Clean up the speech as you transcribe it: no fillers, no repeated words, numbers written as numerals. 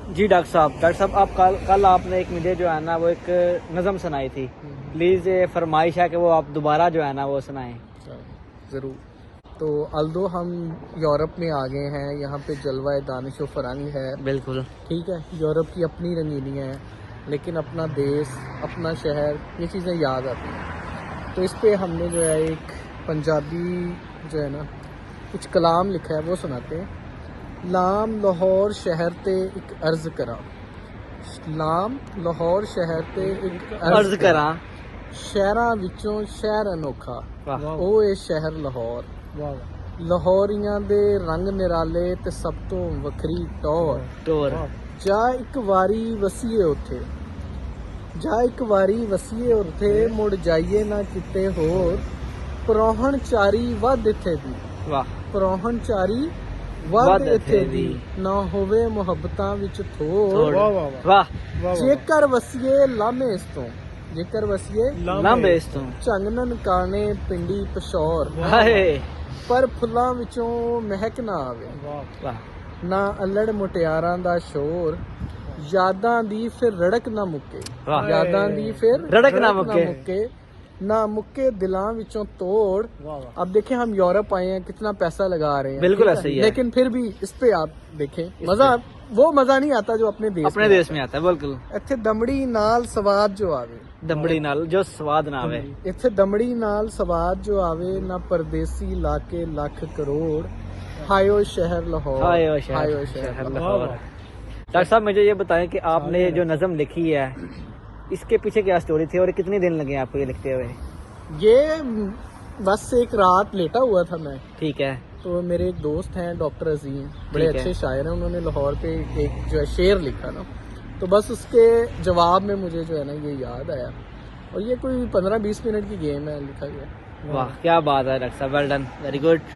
जी doctor साहब आप कल आपने एक मुझे जो है ना वो एक नज़म सुनाई थी, प्लीज़ ये फरमाइश है कि वो आप दोबारा जो है ना वो सुनाएं। ज़रूर। तो अल्दो हम यूरोप में आ गए हैं, यहाँ पे जलवाए दानिश व फरंग है। बिल्कुल ठीक है, यूरोप की अपनी रंगीनी है, लेकिन अपना देश, अपना शहर, ये चीज़ें याद आती हैं। तो इस पे हमने जो है एक पंजाबी जो है ना कुछ कलाम लिखा है, वो सुनाते हैं। लाम लाहौर शहर ते एक अर्ज करा, लाम लाहौर शहर ते एक अर्ज करा, शहरां विचों शहर अनोखा, वाह ਉਹ ਇਹ ਸ਼ਹਿਰ ਲਾਹੌਰ। ਲਾਹੌਰੀਆਂ ਦੇ ਰੰਗ ਨਿਰਾਲੇ ਤੇ ਸਭ ਤੋਂ ਵੱਖਰੀ ਟੌਰ। टोर ਜਾ ਇੱਕ ਵਾਰੀ ਵਸੀਏ ਉੱਥੇ, ਜਾ ਇੱਕ ਵਾਰੀ ਵਸੀਏ ਉੱਥੇ, ਮੁੜ ਜਾਈਏ ਨਾ ਕਿਤੇ ਹੋਰ। ਪਰੌਹਣਚਾਰੀ ਵੱਧ ਇੱਥੇ ਦੀ, वाह ਪਰੌਹਣਚਾਰੀ ਵੱਧ ਵੱਧ ਇੱਥੇ ਇੱਥੇ ਦੀ, ਦੀ, ਨਾ ਹੋਵੇ ਮੁਹੱਬਤਾਂ ਵਿੱਚ ਥੋੜ। थोड़। वाह ਜੇਕਰ ਵਸੀਏ ਲਾਮੇ ਇਸ ਤੋਂ, ਜੇਕਰ ਵਸੀਏ लांबे इस तो ਝੰਗਨਨ ਕਾਣੇ ਪਿੰਡੀ ਪਸ਼ੌਰ। हाय ਪਰ ਫੁੱਲਾਂ ਵਿੱਚੋਂ ਮਹਿਕ ਨਾ ਆਵੇ, वाह ਨਾ ਅਲੜ ਮੁਟਿਆਰਾਂ ਦਾ ਸ਼ੋਰ। ਯਾਦਾਂ ਦੀ ਫਿਰ ਰੜਕ ਨਾ ਮੁੱਕੇ, वाह ਯਾਦਾਂ ਦੀ ਫਿਰ रड़क ना मुक्के। ना मुक्के दिलां विचों तोड़। अब देखें हम यूरोप आए हैं, कितना पैसा लगा रहे हैं, बिल्कुल ठीक ऐसे ही है। लेकिन फिर भी इस पे आप देखें मजा, वो मजा नहीं आता जो अपने देश अपने देश में आता है बिल्कुल। ਇੱਥੇ ਦਮੜੀ ਨਾਲ ਸਵਾਦ ਜੋ ਆਵੇ, दमड़ी नाल जो स्वाद ना आवे, ਇੱਥੇ ਦਮੜੀ ਨਾਲ ਸਵਾਦ ਜੋ ਆਵੇ, ਨਾ ਪਰਦੇਸੀ ਲਾਕੇ ਲੱਖ ਕਰੋੜ। ਹਾਇਓ ਸ਼ਹਿਰ ਲਾਹੌਰ, हाय ओ हायो शहर लाहौर। डॉक्टर साहब मुझे ये बताएं कि आपने ये जो नज़म लिखी है इसके पीछे क्या स्टोरी थी और कितने दिन लगे आपको ये लिखते हुए? ये बस एक रात लेटा हुआ था मैं, ठीक है तो मेरे एक दोस्त हैं डॉक्टर अजीम, बड़े ठीक है। अच्छे शायर हैं, उन्होंने लाहौर पे एक जो है शेर लिखा ना, तो बस उसके जवाब में मुझे जो है ना ये याद आया, और ये कोई 15-20 मिनट की गेम है, लिखा गया। वाह क्या बात है डॉक्टर साहब, वेल डन, वेरी गुड।